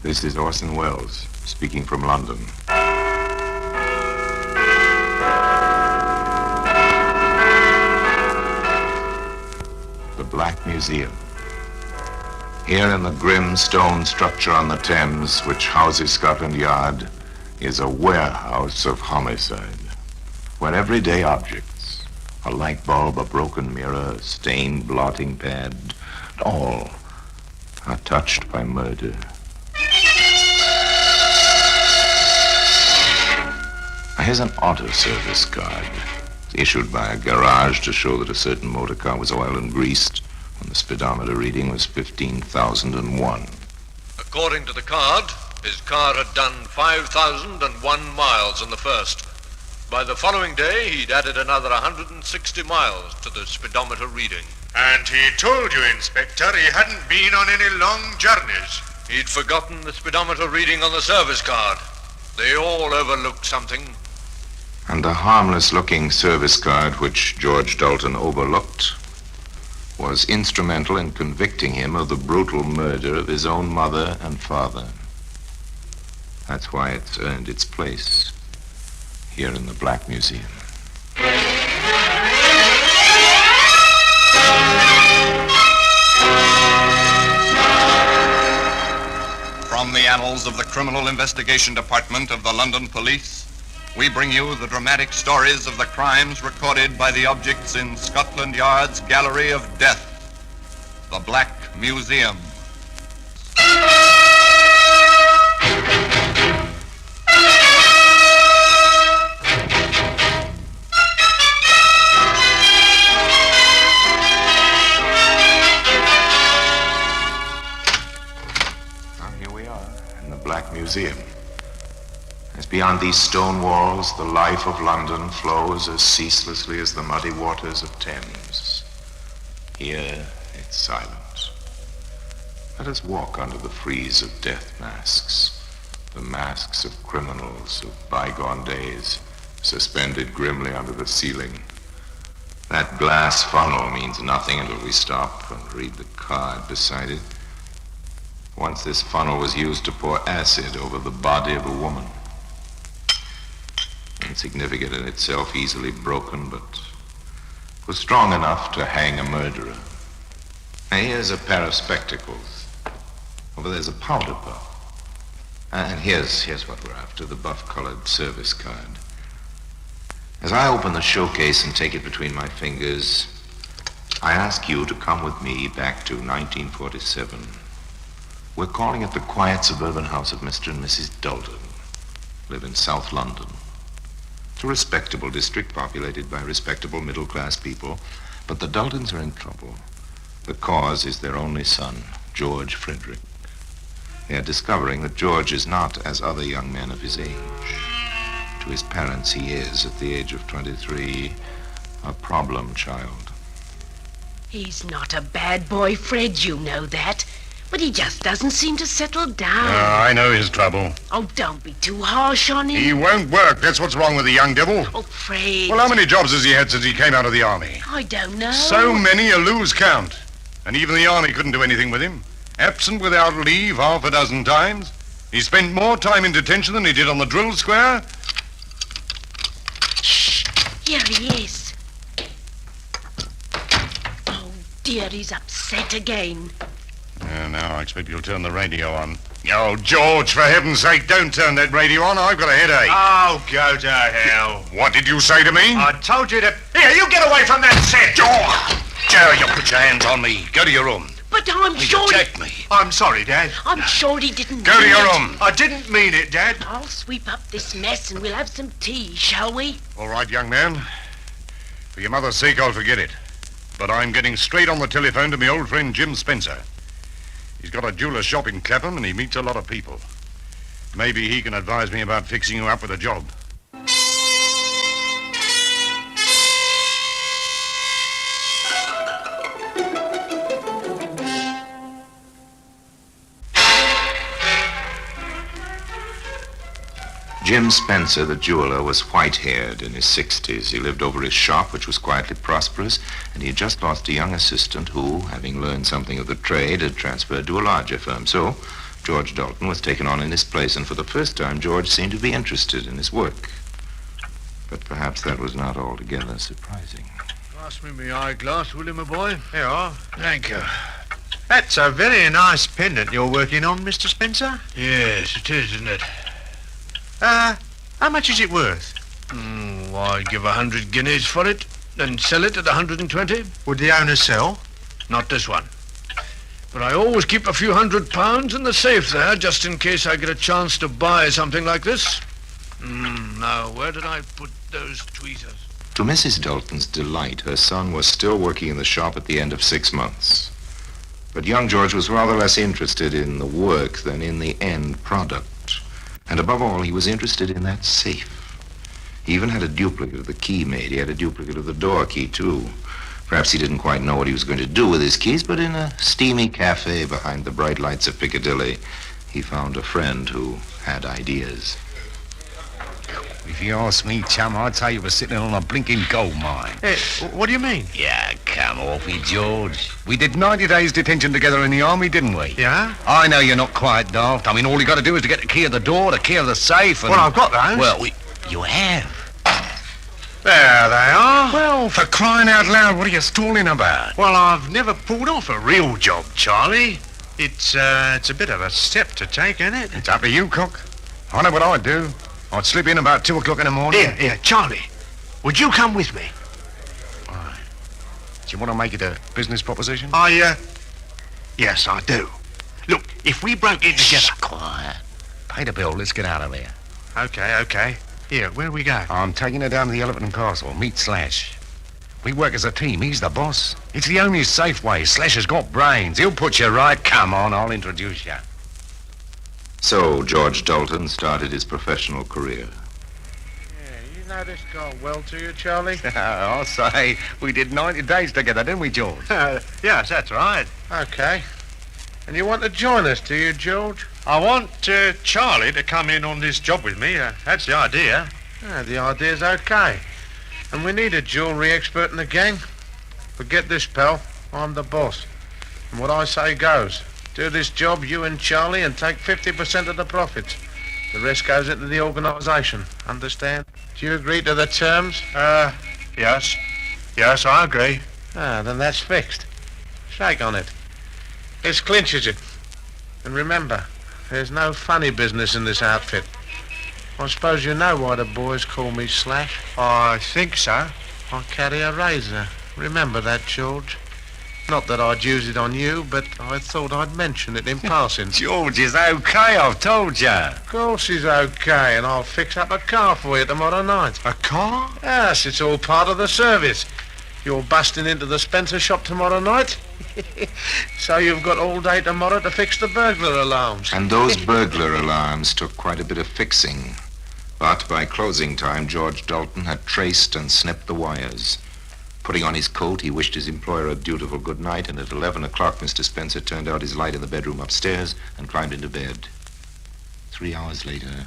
This is Orson Welles, speaking from London. The Black Museum. Here in the grim stone structure on the Thames, which houses Scotland Yard, is a warehouse of homicide, where everyday objects, a light bulb, a broken mirror, a stained blotting pad, all are touched by murder. Here's an auto service card, issued by a garage to show that a certain motor car was oiled and greased when the speedometer reading was 15,001. According to the card, his car had done 5,001 miles on the first. By the following day, he'd added another 160 miles to the speedometer reading. And he told you, Inspector, he hadn't been on any long journeys. He'd forgotten the speedometer reading on the service card. They all overlooked something. And the harmless-looking service card, which George Dalton overlooked, was instrumental in convicting him of the brutal murder of his own mother and father. That's why it's earned its place here in the Black Museum. From the annals of the Criminal Investigation Department of the London Police, we bring you the dramatic stories of the crimes recorded by the objects in Scotland Yard's Gallery of Death, the Black Museum. Now here we are in the Black Museum. As beyond these stone walls, the life of London flows as ceaselessly as the muddy waters of Thames. Here, it's silent. Let us walk under the frieze of death masks, the masks of criminals of bygone days, suspended grimly under the ceiling. That glass funnel means nothing until we stop and read the card beside it. Once this funnel was used to pour acid over the body of a woman. Insignificant in itself, easily broken, but was strong enough to hang a murderer. Now here's a pair of spectacles. Over there's a powder puff. And here's what we're after, the buff-colored service card. As I open the showcase and take it between my fingers, I ask you to come with me back to 1947. We're calling at the quiet suburban house of Mr. and Mrs. Dalton. Live in South London. It's a respectable district populated by respectable middle-class people, but the Daltons are in trouble. The cause is their only son, George Frederick. They are discovering that George is not as other young men of his age. To his parents, he is, at the age of 23, a problem child. He's not a bad boy, Fred, you know that. But he just doesn't seem to settle down. I know his trouble. Oh, don't be too harsh on him. He won't work. That's what's wrong with the young devil. Oh, Fred. Well, how many jobs has he had since he came out of the army? I don't know. So many you lose count. And even the army couldn't do anything with him. Absent without leave half a dozen times. He spent more time in detention than he did on the drill square. Shh. Here he is. Oh, dear, he's upset again. Now I expect you'll turn the radio on. Oh, George, for heaven's sake, don't turn that radio on. I've got a headache. Oh, go to hell. What did you say to me? I told you to... Here, you get away from that set. Joe, you put your hands on me. Go to your room. But I'm sure... Protect me. I'm sorry, Dad. I'm sure he didn't Go to mean your it. room. I didn't mean it, Dad. I'll sweep up this mess and we'll have some tea, shall we? All right, young man. For your mother's sake, I'll forget it. But I'm getting straight on the telephone to my old friend Jim Spencer. He's got a jeweler's shop in Clapham and he meets a lot of people. Maybe he can advise me about fixing you up with a job. Jim Spencer, the jeweler, was white-haired in his 60s. He lived over his shop, which was quietly prosperous, and he had just lost a young assistant who, having learned something of the trade, had transferred to a larger firm. So, George Dalton was taken on in his place, and for the first time, George seemed to be interested in his work. But perhaps that was not altogether surprising. Pass me my eyeglass, will you, my boy? Here you are. Thank you. That's a very nice pendant you're working on, Mr. Spencer. Yes, it is, isn't it? How much is it worth? I'd give 100 guineas for it, then sell it at 120. Would the owner sell? Not this one. But I always keep a few £100 in the safe there, just in case I get a chance to buy something like this. Now, where did I put those tweezers? To Mrs. Dalton's delight, her son was still working in the shop at the end of 6 months. But young George was rather less interested in the work than in the end product. And above all, he was interested in that safe. He even had a duplicate of the key made. He had a duplicate of the door key, too. Perhaps he didn't quite know what he was going to do with his keys, but in a steamy cafe behind the bright lights of Piccadilly, he found a friend who had ideas. If you ask me, chum, I'd say you were sitting on a blinking gold mine. Hey, what do you mean? Yeah, come off it, George. We did 90 days detention together in the army, didn't we? Yeah? I know you're not quite daft. I mean, all you got to do is to get the key of the door, the key of the safe, and... Well, I've got those. Well, you have. There they are. Well, for crying out loud, what are you stalling about? Well, I've never pulled off a real job, Charlie. It's a bit of a step to take, isn't it? It's up to you, cook. I know what I'd do. I'd slip in about 2 o'clock in the morning. Here, Charlie. Would you come with me? Why? Do you want to make it a business proposition? Yes, I do. Look, if we broke in together... Shh, quiet. Pay the bill. Let's get out of here. Okay. Here, where do we go? I'm taking her down to the Elephant and Castle. Meet Slash. We work as a team. He's the boss. It's the only safe way. Slash has got brains. He'll put you right. Come on, I'll introduce you. So George Dalton started his professional career. Yeah, you know this guy well, do you, Charlie? I'll say, we did 90 days together, didn't we, George? Yes, that's right. Okay. And you want to join us, do you, George? I want Charlie to come in on this job with me. That's the idea. The idea's okay. And we need a jewellery expert in the gang. But get this, pal. I'm the boss. And what I say goes. Do this job, you and Charlie, and take 50% of the profits. The rest goes into the organisation. Understand? Do you agree to the terms? Yes. Yes, I agree. Then that's fixed. Shake on it. This clinches it. And remember, there's no funny business in this outfit. I suppose you know why the boys call me Slash. I think so. I carry a razor. Remember that, George? Not that I'd use it on you, but I thought I'd mention it in passing. George is okay, I've told you. Of course he's okay, and I'll fix up a car for you tomorrow night. A car? Yes, it's all part of the service. You're busting into the Spencer shop tomorrow night. So you've got all day tomorrow to fix the burglar alarms. And those burglar alarms took quite a bit of fixing. But by closing time, George Dalton had traced and snipped the wires. Putting on his coat, he wished his employer a dutiful good night, and at 11 o'clock, Mr. Spencer turned out his light in the bedroom upstairs and climbed into bed. 3 hours later,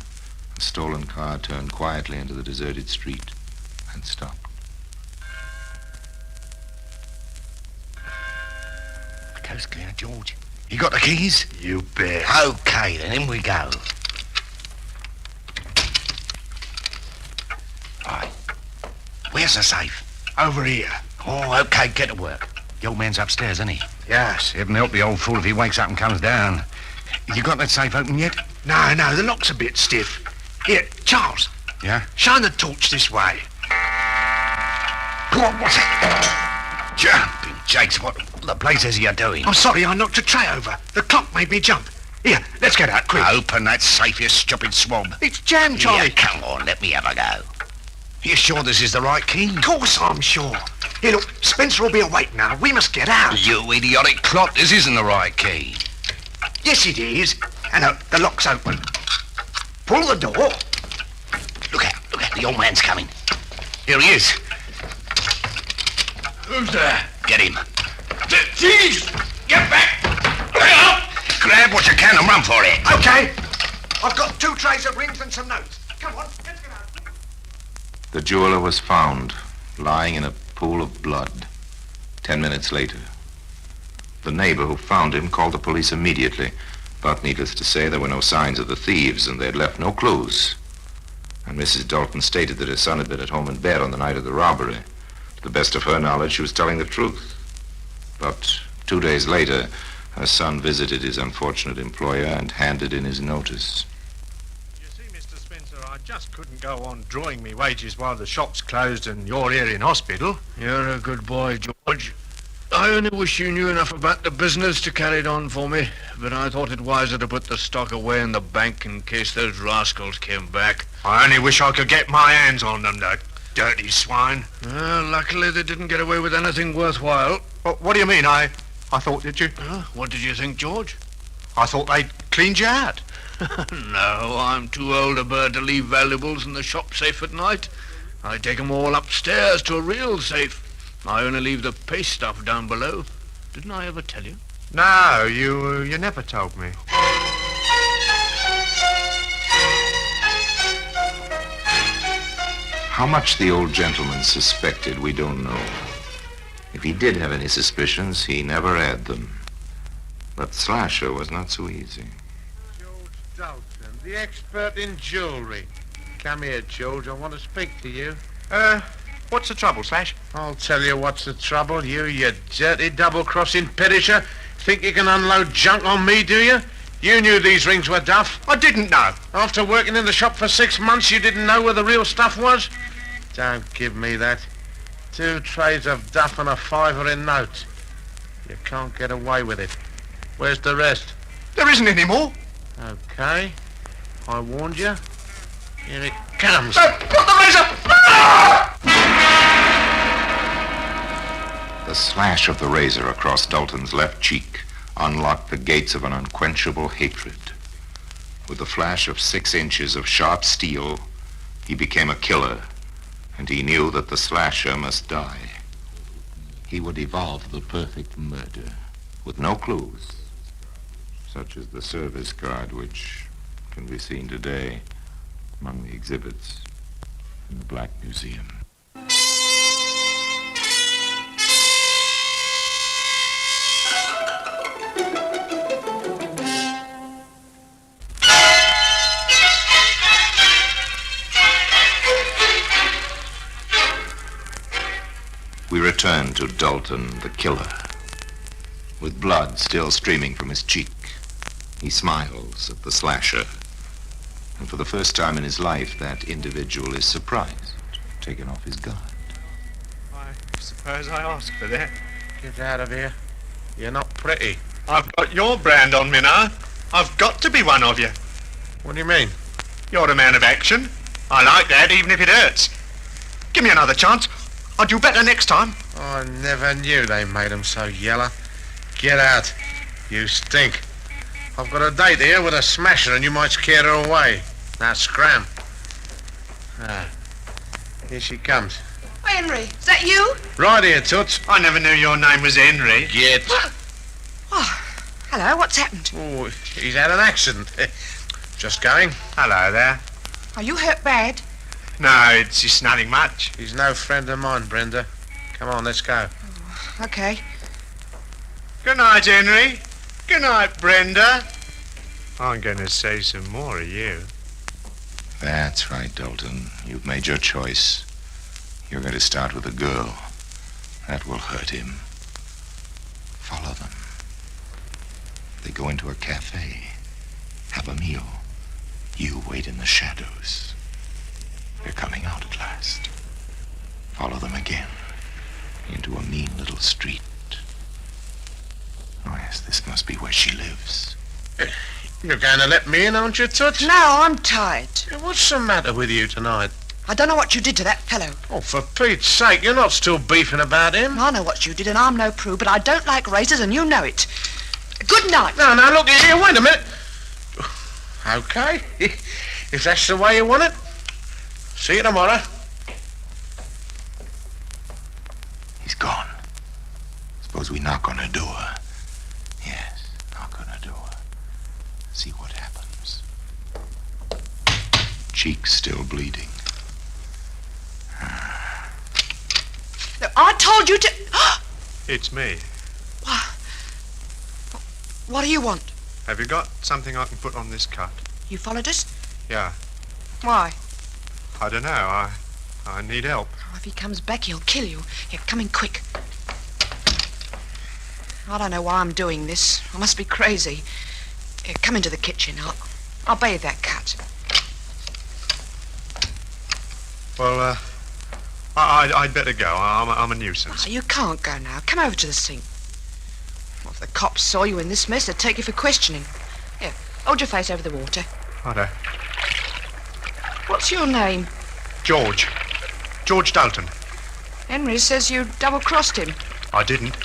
a stolen car turned quietly into the deserted street and stopped. The coast's clear, George. You got the keys? You bet. Okay, then in we go. Right. Where's the safe? Over here. Oh, okay, get to work. The old man's upstairs, isn't he? Yes. Heaven help the old fool if he wakes up and comes down. You got that safe open yet? No, the lock's a bit stiff. Here, Charles. Yeah? Shine the torch this way. Go on, what's it? Jumping jakes, what the blazes are you doing? I'm sorry I knocked a tray over. The clock made me jump. Here, let's get out, quick. Open that safe, you stupid swab. It's jammed, Charlie. Yeah, come on, let me have a go. You sure this is the right key? Of course I'm sure. Here, look, Spencer will be awake now. We must get out. You idiotic clot, this isn't the right key. Yes, it is. And the lock's open. Pull the door. Look out, the old man's coming. Here he is. Who's there? Get him. Jeez! Get back! Get up! Grab what you can and run for it. Okay. I've got 2 trays of rings and some notes. Come on, let's get out. The jeweler was found, lying in a pool of blood. 10 minutes later. The neighbor who found him called the police immediately. But needless to say, there were no signs of the thieves, and they had left no clues. And Mrs. Dalton stated that her son had been at home in bed on the night of the robbery. To the best of her knowledge, she was telling the truth. But 2 days later, her son visited his unfortunate employer and handed in his notice. You see, Mr. Spencer, I just couldn't go on drawing me wages while the shop's closed and you're here in hospital. You're a good boy, George. I only wish you knew enough about the business to carry it on for me, but I thought it wiser to put the stock away in the bank in case those rascals came back. I only wish I could get my hands on them, the dirty swine. Well, luckily they didn't get away with anything worthwhile. What do you mean? I thought, did you? What did you think, George? I thought they'd cleaned you out. No, I'm too old a bird to leave valuables in the shop safe at night. I take 'em all upstairs to a real safe. I only leave the paste stuff down below. Didn't I ever tell you? No, you never told me. How much the old gentleman suspected, we don't know. If he did have any suspicions, he never had them. But Slasher was not so easy. George Dalton, the expert in jewellery. Come here, George. I want to speak to you. What's the trouble, Slash? I'll tell you what's the trouble. You dirty double-crossing perisher. Think you can unload junk on me, do you? You knew these rings were duff. I didn't know. After working in the shop for 6 months, you didn't know where the real stuff was? Don't give me that. 2 trays of duff and a fiver in notes. You can't get away with it. Where's the rest? There isn't any more. Okay. I warned you. Here it comes. Put the razor! The slash of the razor across Dalton's left cheek unlocked the gates of an unquenchable hatred. With the flash of 6 inches of sharp steel, he became a killer, and he knew that the slasher must die. He would evolve the perfect murder with no clues, such as the service card which can be seen today among the exhibits in the Black Museum. We return to Dalton, the killer. With blood still streaming from his cheek, he smiles at the slasher. And for the first time in his life, that individual is surprised, taken off his guard. I suppose I asked for that. Get out of here. You're not pretty. I've got your brand on me now. I've got to be one of you. What do you mean? You're a man of action. I like that, even if it hurts. Give me another chance. I'll do better next time. I never knew they made 'em so yellow. Get out. You stink. I've got a date here with a smasher and you might scare her away. Now scram. Here she comes. Henry, is that you? Right here, Toots. I never knew your name was Henry. Get. Oh, hello, what's happened? Oh, he's had an accident. Just going. Hello there. Are you hurt bad? No, it's just nothing much. He's no friend of mine, Brenda. Come on, let's go. Okay. Good night, Henry. Good night, Brenda. I'm going to say some more of you. That's right, Dalton. You've made your choice. You're going to start with a girl. That will hurt him. Follow them. They go into a cafe. Have a meal. You wait in the shadows. They're coming out at last. Follow them again. Into a mean little street. Oh, yes, this must be where she lives. You're going to let me in, aren't you, Toots? No, I'm tired. What's the matter with you tonight? I don't know what you did to that fellow. Oh, for Pete's sake, you're not still beefing about him. I know what you did, and I'm no prude, but I don't like razors, and you know it. Good night. No, look here, wait a minute. Okay, if that's the way you want it. See you tomorrow. He's gone. Suppose we knock on her door. Yes, knock on her door. See what happens. Cheeks still bleeding. Look, I told you to... It's me. What do you want? Have you got something I can put on this cut? You followed us? Yeah. Why? I don't know. I need help. Oh, if he comes back, he'll kill you. Here, come in quick. I don't know why I'm doing this. I must be crazy. Here, come into the kitchen. I'll bathe that cut. Well, I'd better go. I'm a nuisance. Oh, you can't go now. Come over to the sink. Well, if the cops saw you in this mess, they'd take you for questioning. Here, hold your face over the water. Righto. What's your name? George. George Dalton. Henry says you double-crossed him. I didn't.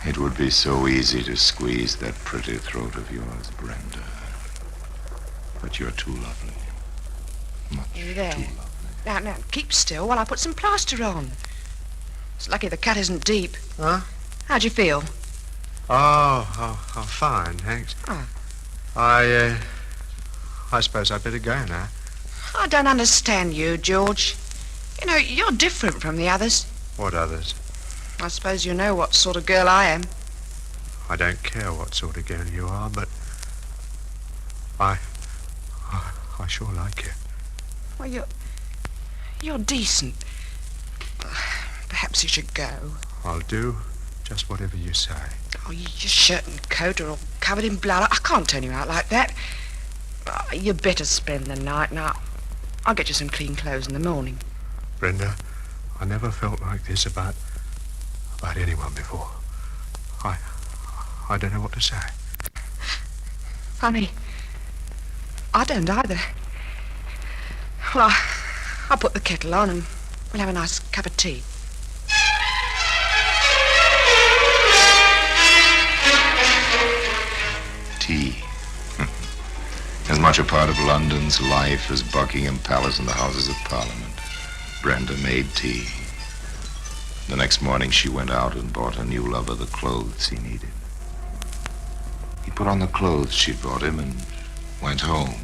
It would be so easy to squeeze that pretty throat of yours, Brenda. But you're too lovely. Much There. too lovely. Now, keep still while I put some plaster on. It's lucky the cut isn't deep. Huh? How'd you feel? Oh, fine, thanks. Oh. I suppose I'd better go now. I don't understand you, George. You know, you're different from the others. What others? I suppose you know what sort of girl I am. I don't care what sort of girl you are, but I sure like you. Well, you're decent. Perhaps you should go. I'll do just whatever you say. Oh, your shirt and coat are all covered in blood. I can't turn you out like that. Oh, you better spend the night. Now, I'll get you some clean clothes in the morning. Brenda, I never felt like this about anyone before. I don't know what to say. Funny. I don't either. Well, I'll put the kettle on and we'll have a nice cup of tea. Tea. As much a part of London's life as Buckingham Palace and the Houses of Parliament. Brenda made tea. The next morning she went out and bought her new lover the clothes he needed. He put on the clothes she'd bought him and went home.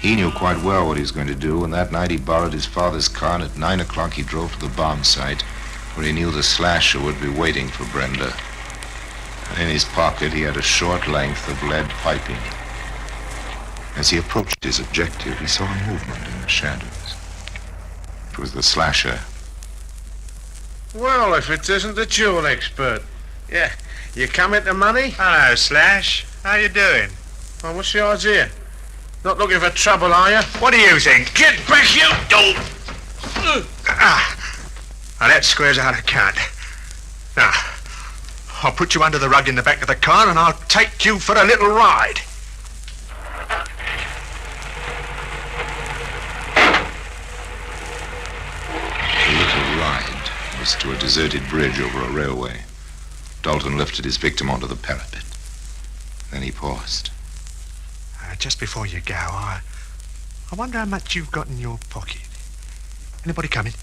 He knew quite well what he was going to do, and that night he borrowed his father's car, and at 9 o'clock he drove to the bomb site, where he knew the slasher would be waiting for Brenda. And in his pocket he had a short length of lead piping. As he approached his objective, he saw a movement in the shadows. It was the slasher. Well, if it isn't the jewel expert. Yeah, you come into money? Hello, Slash. How you doing? Well, what's the idea? Not looking for trouble, are you? What do you think? Get back, you dope! Now that squares out a count. Now, I'll put you under the rug in the back of the car and I'll take you for a little ride. The little ride was to a deserted bridge over a railway. Dalton lifted his victim onto the parapet. Then he paused. Just before you go, I wonder how much you've got in your pocket. Anybody coming?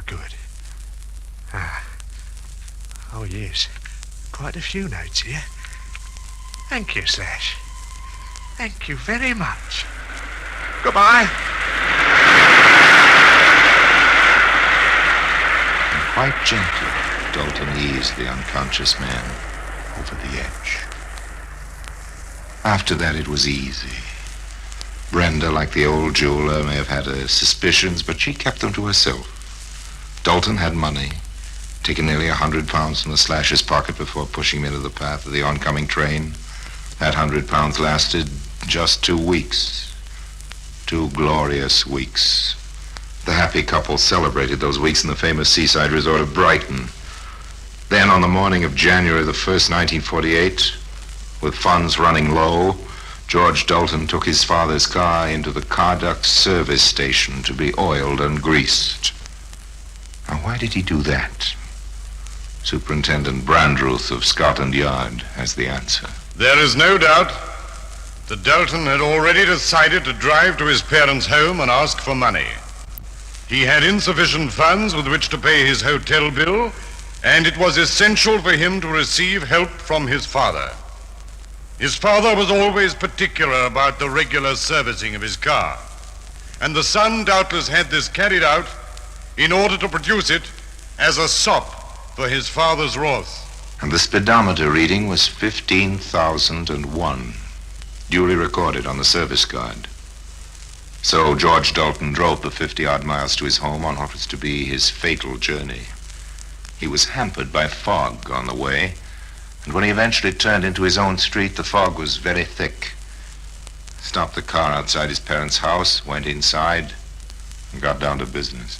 Good. Oh, yes. Quite a few notes here. Thank you, Slash. Thank you very much. Goodbye. And quite gently, Dalton eased the unconscious man over the edge. After that, it was easy. Brenda, like the old jeweler, may have had her suspicions, but she kept them to herself. Dalton had money, taken nearly 100 pounds from the slasher's pocket before pushing him into the path of the oncoming train. That 100 pounds lasted just 2 weeks. 2 glorious weeks. The happy couple celebrated those weeks in the famous seaside resort of Brighton. Then, on the morning of January the 1st, 1948, with funds running low, George Dalton took his father's car into the Carduck service station to be oiled and greased. Now, why did he do that? Superintendent Brandruth of Scotland Yard has the answer. There is no doubt that Dalton had already decided to drive to his parents' home and ask for money. He had insufficient funds with which to pay his hotel bill, and it was essential for him to receive help from his father. His father was always particular about the regular servicing of his car, and the son doubtless had this carried out in order to produce it as a sop for his father's wrath. And the speedometer reading was 15,001, duly recorded on the service card. So George Dalton drove the 50-odd miles to his home on what was to be his fatal journey. He was hampered by fog on the way, and when he eventually turned into his own street, the fog was very thick. Stopped the car outside his parents' house, went inside, and got down to business.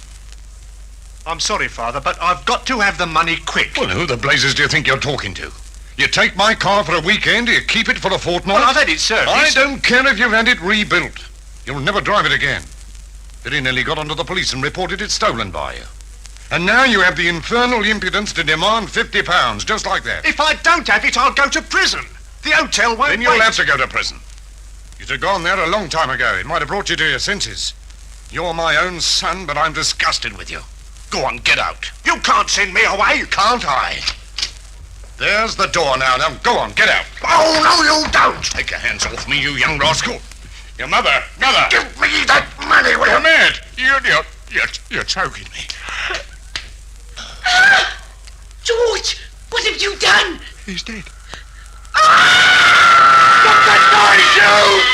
I'm sorry, Father, but I've got to have the money quick. Well, who the blazes do you think you're talking to? You take my car for a weekend, you keep it for a fortnight? Well, I've had it serviced. I don't care if you've had it rebuilt. You'll never drive it again. Billy nearly got onto the police and reported it stolen by you. And now you have the infernal impudence to demand £50, just like that. If I don't have it, I'll go to prison. The hotel won't Then you'll wait. have to go to prison. You'd have gone there a long time ago. It might have brought you to your senses. You're my own son, but I'm disgusted with you. Go on, get out. You can't send me away. Can't I? There's the door now. Now, go on, get out. Oh, no, you don't. Take your hands off me, you young rascal. Your mother. Give me that money, will You're you? mad. You're choking me. George, what have you done? He's dead. Stop that noise, you!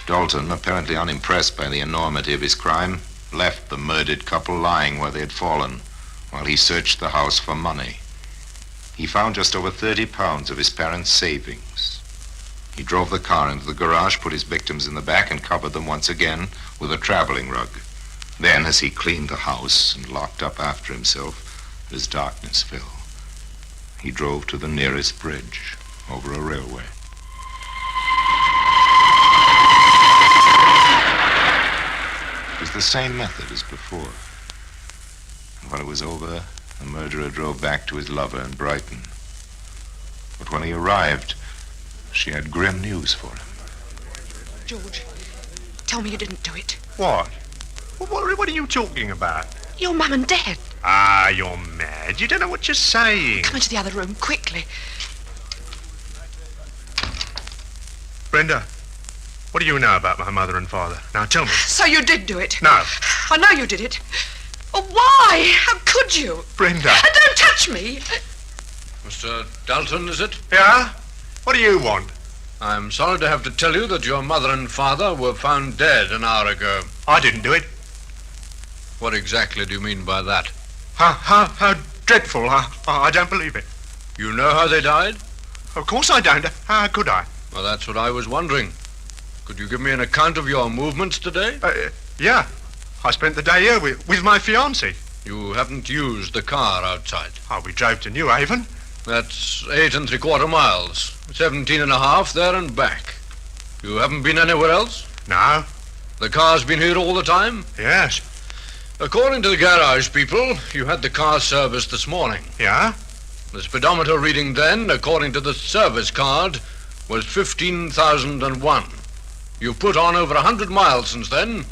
Dalton, apparently unimpressed by the enormity of his crime, left the murdered couple lying where they had fallen while he searched the house for money. He found just over £30 of his parents' savings. He drove the car into the garage, put his victims in the back, and covered them once again with a traveling rug. Then, as he cleaned the house and locked up after himself, as darkness fell, he drove to the nearest bridge over a railway. It was the same method as before. And when it was over, the murderer drove back to his lover in Brighton. But when he arrived, she had grim news for him. George, tell me you didn't do it. What? What are you talking about? Your mum and dad. Ah, you're mad. You don't know what you're saying. Come into the other room, quickly. Brenda, what do you know about my mother and father? Now, tell me. So you did do it? No. I know you did it. Oh, why? How could you? Brenda. Don't touch me. Mr. Dalton, is it? Yeah? What do you want? I'm sorry to have to tell you that your mother and father were found dead an hour ago. I didn't do it. What exactly do you mean by that? How dreadful. I don't believe it. You know how they died? Of course I don't. How could I? Well, that's what I was wondering. Could you give me an account of your movements today? Yeah. I spent the day here with my fiancée. You haven't used the car outside. Oh, we drove to New Haven. That's 8 3/4 miles. 17.5 there and back. You haven't been anywhere else? No. The car's been here all the time? Yes. According to the garage people, you had the car serviced this morning. Yeah? The speedometer reading then, according to the service card, was 15,001. You put on over 100 miles since then.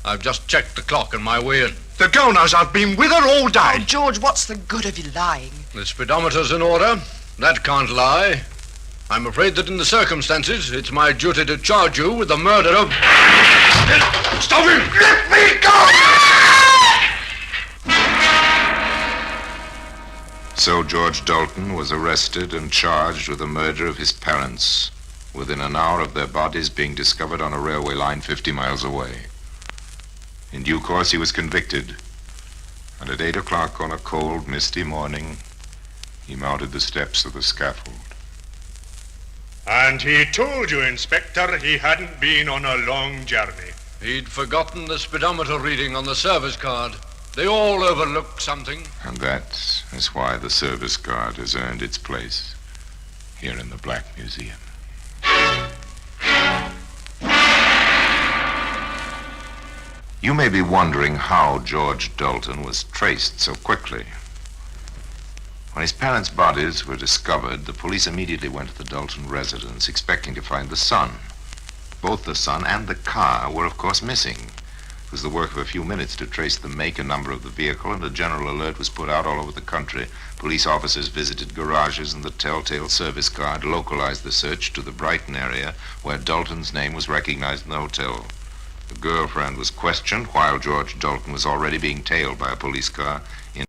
I've just checked the clock on my way in. The girl knows I've been with her all day. Oh, George, what's the good of you lying? The speedometer's in order. That can't lie. I'm afraid that in the circumstances, it's my duty to charge you with the murder of... Stop him! Let me go! So George Dalton was arrested and charged with the murder of his parents within an hour of their bodies being discovered on a railway line 50 miles away. In due course, he was convicted, and at 8 o'clock on a cold, misty morning, he mounted the steps of the scaffold. And he told you, Inspector, he hadn't been on a long journey. He'd forgotten the speedometer reading on the service card. They all overlook something. And that is why the service card has earned its place here in the Black Museum. You may be wondering how George Dalton was traced so quickly. When his parents' bodies were discovered, the police immediately went to the Dalton residence, expecting to find the son. Both the son and the car were, of course, missing. It was the work of a few minutes to trace the make and number of the vehicle, and a general alert was put out all over the country. Police officers visited garages, and the telltale service card localized the search to the Brighton area, where Dalton's name was recognized in the hotel. The girlfriend was questioned while George Dalton was already being tailed by a police car in